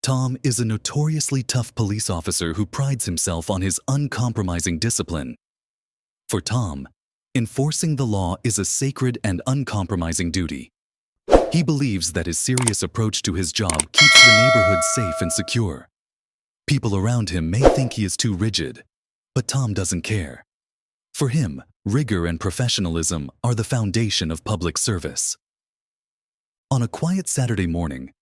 Tom is a notoriously tough police officer who prides himself on his uncompromising discipline. For Tom, enforcing the law is a sacred and uncompromising duty. He believes that his serious approach to his job keeps the neighborhood safe and secure. People around him may think he is too rigid, but Tom doesn't care. For him, rigor and professionalism are the foundation of public service. On a quiet Saturday morning,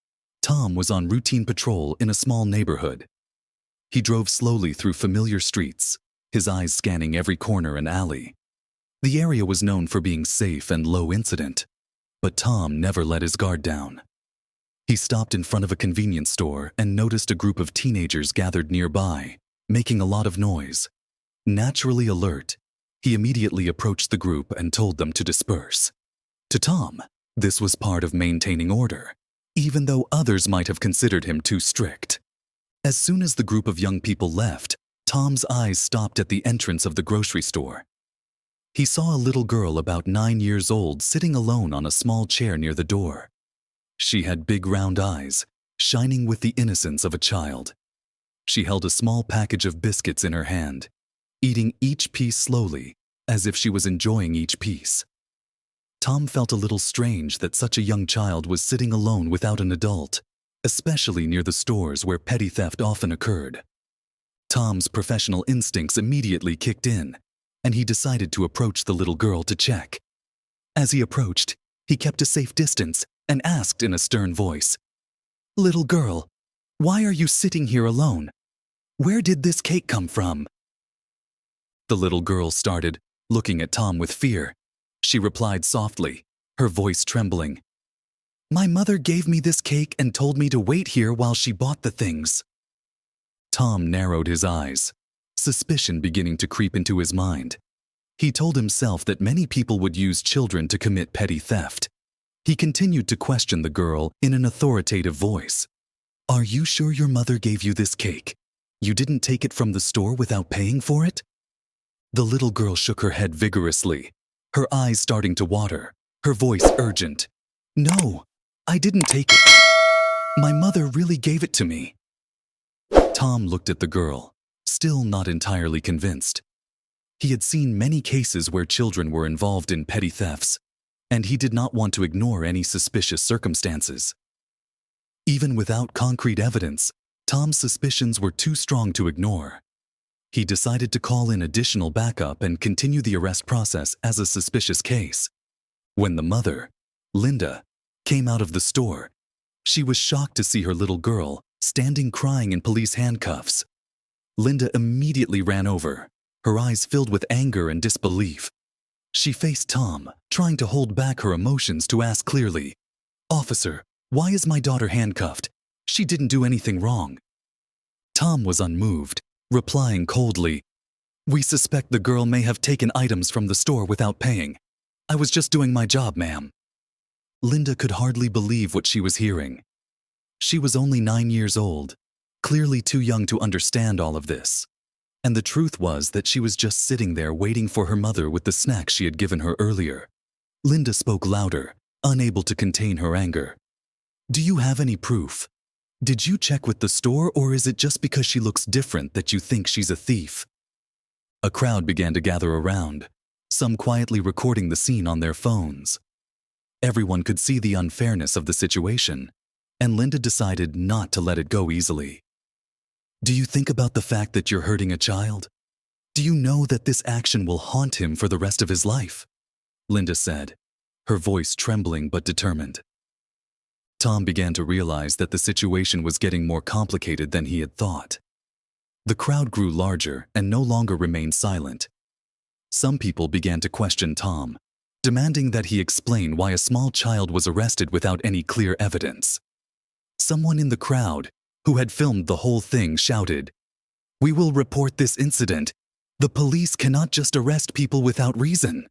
Tom was on routine patrol in a small neighborhood. He drove slowly through familiar streets, his eyes scanning every corner and alley. The area was known for being safe and low incident, but Tom never let his guard down. He stopped in front of a convenience store and noticed a group of teenagers gathered nearby, making a lot of noise. Naturally alert, he immediately approached the group and told them to disperse. To Tom, this was part of maintaining order, even though others might have considered him too strict. As soon as the group of young people left, Tom's eyes stopped at the entrance of the grocery store. He saw a little girl about 9 years old sitting alone on a small chair near the door. She had big round eyes, shining with the innocence of a child. She held a small package of biscuits in her hand, eating each piece slowly, as if she was enjoying each piece. Tom felt a little strange that such a young child was sitting alone without an adult, especially near the stores where petty theft often occurred. Tom's professional instincts immediately kicked in, and he decided to approach the little girl to check. As he approached, he kept a safe distance and asked in a stern voice, "Little girl, why are you sitting here alone? Where did this cake come from?" The little girl started, looking at Tom with fear. She replied softly, her voice trembling, "My mother gave me this cake and told me to wait here while she bought the things." Tom narrowed his eyes, suspicion beginning to creep into his mind. He told himself that many people would use children to commit petty theft. He continued to question the girl in an authoritative voice. "Are you sure your mother gave you this cake? You didn't take it from the store without paying for it?" The little girl shook her head vigorously, her eyes starting to water, her voice urgent. "No, I didn't take it. My mother really gave it to me." Tom looked at the girl, still not entirely convinced. He had seen many cases where children were involved in petty thefts, and he did not want to ignore any suspicious circumstances. Even without concrete evidence, Tom's suspicions were too strong to ignore. He decided to call in additional backup and continue the arrest process as a suspicious case. When the mother, Linda, came out of the store, she was shocked to see her little girl standing crying in police handcuffs. Linda immediately ran over, her eyes filled with anger and disbelief. She faced Tom, trying to hold back her emotions to ask clearly, "Officer, why is my daughter handcuffed? She didn't do anything wrong." Tom was unmoved, replying coldly, "We suspect the girl may have taken items from the store without paying. I was just doing my job, ma'am." Linda could hardly believe what she was hearing. She was only 9 years old, clearly too young to understand all of this. And the truth was that she was just sitting there waiting for her mother with the snacks she had given her earlier. Linda spoke louder, unable to contain her anger. "Do you have any proof? Did you check with the store, or is it just because she looks different that you think she's a thief?" A crowd began to gather around, some quietly recording the scene on their phones. Everyone could see the unfairness of the situation, and Linda decided not to let it go easily. "Do you think about the fact that you're hurting a child? Do you know that this action will haunt him for the rest of his life?" Linda said, her voice trembling but determined. Tom began to realize that the situation was getting more complicated than he had thought. The crowd grew larger and no longer remained silent. Some people began to question Tom, demanding that he explain why a small child was arrested without any clear evidence. Someone in the crowd, who had filmed the whole thing, shouted, "We will report this incident. The police cannot just arrest people without reason."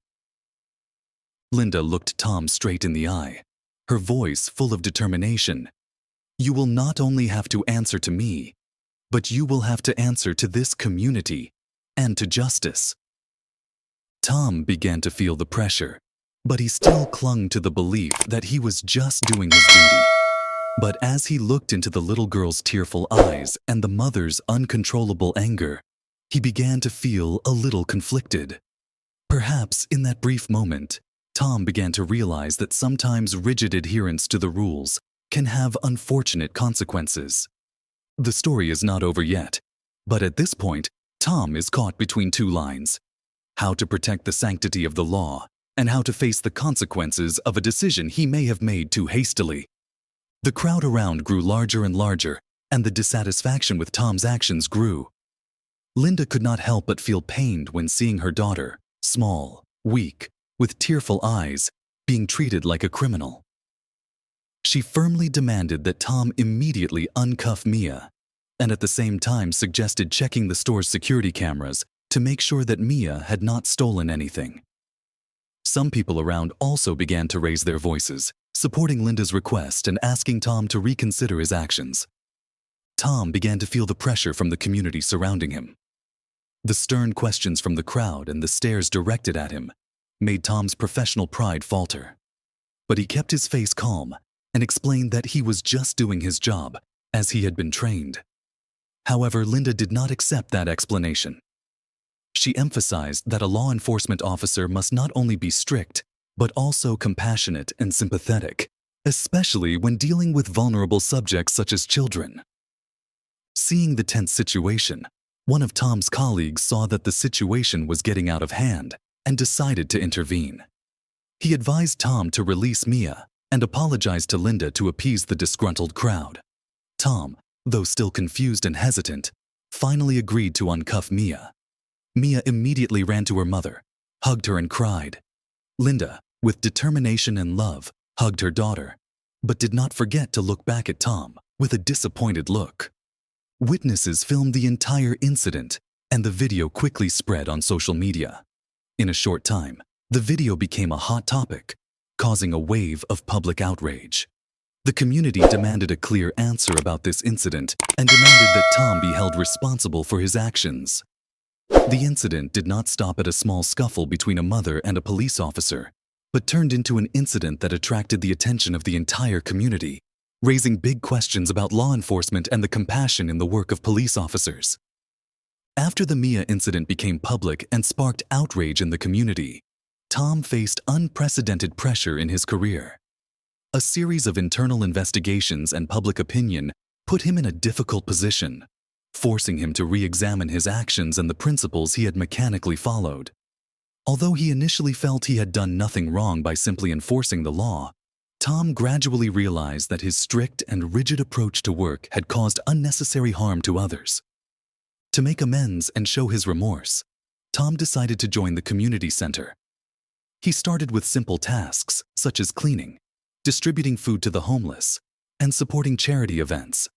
Linda looked Tom straight in the eye, her voice full of determination. "You will not only have to answer to me, but you will have to answer to this community and to justice." Tom began to feel the pressure, but he still clung to the belief that he was just doing his duty. But as he looked into the little girl's tearful eyes and the mother's uncontrollable anger, he began to feel a little conflicted. Perhaps in that brief moment, Tom began to realize that sometimes rigid adherence to the rules can have unfortunate consequences. The story is not over yet, but at this point, Tom is caught between two lines: how to protect the sanctity of the law and how to face the consequences of a decision he may have made too hastily. The crowd around grew larger and larger, and the dissatisfaction with Tom's actions grew. Linda could not help but feel pained when seeing her daughter, small, weak, with tearful eyes, being treated like a criminal. She firmly demanded that Tom immediately uncuff Mia, and at the same time suggested checking the store's security cameras to make sure that Mia had not stolen anything. Some people around also began to raise their voices, supporting Linda's request and asking Tom to reconsider his actions. Tom began to feel the pressure from the community surrounding him. The stern questions from the crowd and the stares directed at him made Tom's professional pride falter. But he kept his face calm and explained that he was just doing his job, as he had been trained. However, Linda did not accept that explanation. She emphasized that a law enforcement officer must not only be strict, but also compassionate and sympathetic, especially when dealing with vulnerable subjects such as children. Seeing the tense situation, one of Tom's colleagues saw that the situation was getting out of hand and decided to intervene. He advised Tom to release Mia and apologized to Linda to appease the disgruntled crowd. Tom, though still confused and hesitant, finally agreed to uncuff Mia. Mia immediately ran to her mother, hugged her and cried. Linda, with determination and love, hugged her daughter, but did not forget to look back at Tom with a disappointed look. Witnesses filmed the entire incident, and the video quickly spread on social media. In a short time, the video became a hot topic, causing a wave of public outrage. The community demanded a clear answer about this incident and demanded that Tom be held responsible for his actions. The incident did not stop at a small scuffle between a mother and a police officer, but turned into an incident that attracted the attention of the entire community, raising big questions about law enforcement and the compassion in the work of police officers. After the Mia incident became public and sparked outrage in the community, Tom faced unprecedented pressure in his career. A series of internal investigations and public opinion put him in a difficult position, forcing him to re-examine his actions and the principles he had mechanically followed. Although he initially felt he had done nothing wrong by simply enforcing the law, Tom gradually realized that his strict and rigid approach to work had caused unnecessary harm to others. To make amends and show his remorse, Tom decided to join the community center. He started with simple tasks such as cleaning, distributing food to the homeless, and supporting charity events.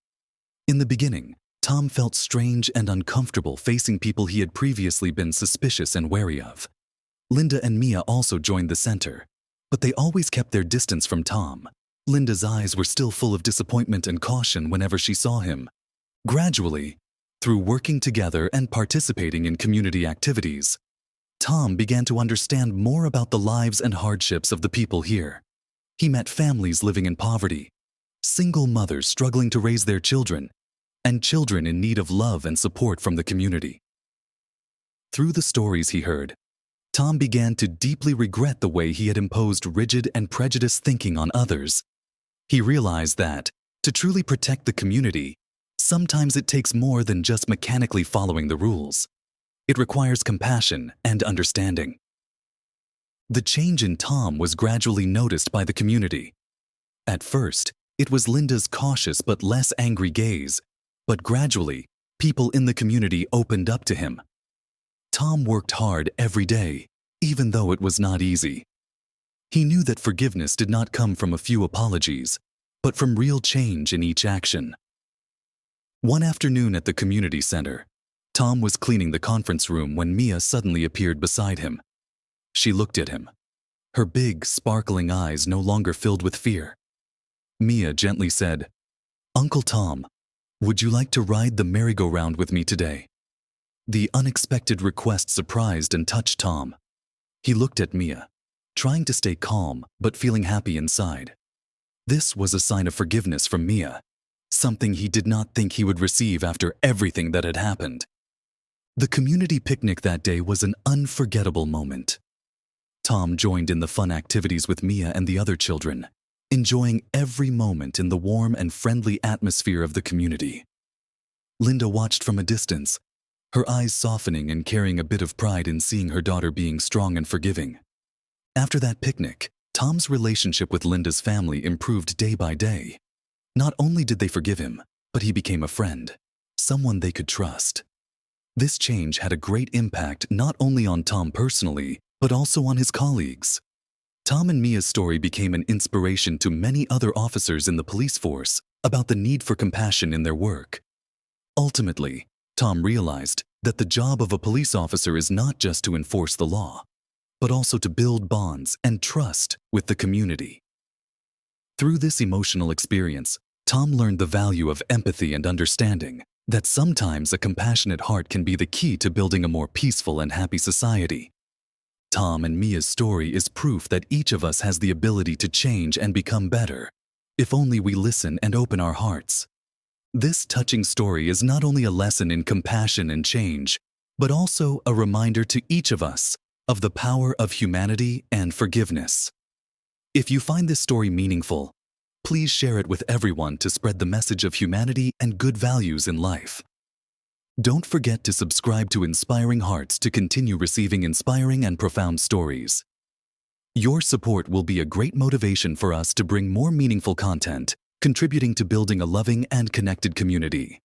In the beginning, Tom felt strange and uncomfortable facing people he had previously been suspicious and wary of. Linda and Mia also joined the center, but they always kept their distance from Tom. Linda's eyes were still full of disappointment and caution whenever she saw him. Gradually, through working together and participating in community activities, Tom began to understand more about the lives and hardships of the people here. He met families living in poverty, single mothers struggling to raise their children, and children in need of love and support from the community. Through the stories he heard, Tom began to deeply regret the way he had imposed rigid and prejudiced thinking on others. He realized that, to truly protect the community, sometimes it takes more than just mechanically following the rules. It requires compassion and understanding. The change in Tom was gradually noticed by the community. At first, it was Linda's cautious but less angry gaze, but gradually, people in the community opened up to him. Tom worked hard every day, even though it was not easy. He knew that forgiveness did not come from a few apologies, but from real change in each action. One afternoon at the community center, Tom was cleaning the conference room when Mia suddenly appeared beside him. She looked at him, her big, sparkling eyes no longer filled with fear. Mia gently said, "Uncle Tom, would you like to ride the merry-go-round with me today?" The unexpected request surprised and touched Tom. He looked at Mia, trying to stay calm but feeling happy inside. This was a sign of forgiveness from Mia, something he did not think he would receive after everything that had happened. The community picnic that day was an unforgettable moment. Tom joined in the fun activities with Mia and the other children, enjoying every moment in the warm and friendly atmosphere of the community. Linda watched from a distance, her eyes softening and carrying a bit of pride in seeing her daughter being strong and forgiving. After that picnic, Tom's relationship with Linda's family improved day by day. Not only did they forgive him, but he became a friend, someone they could trust. This change had a great impact not only on Tom personally, but also on his colleagues. Tom and Mia's story became an inspiration to many other officers in the police force about the need for compassion in their work. Ultimately, Tom realized that the job of a police officer is not just to enforce the law, but also to build bonds and trust with the community. Through this emotional experience, Tom learned the value of empathy and understanding, that sometimes a compassionate heart can be the key to building a more peaceful and happy society. Tom and Mia's story is proof that each of us has the ability to change and become better, if only we listen and open our hearts. This touching story is not only a lesson in compassion and change, but also a reminder to each of us of the power of humanity and forgiveness. If you find this story meaningful, please share it with everyone to spread the message of humanity and good values in life. Don't forget to subscribe to Inspiring Hearts to continue receiving inspiring and profound stories. Your support will be a great motivation for us to bring more meaningful content, contributing to building a loving and connected community.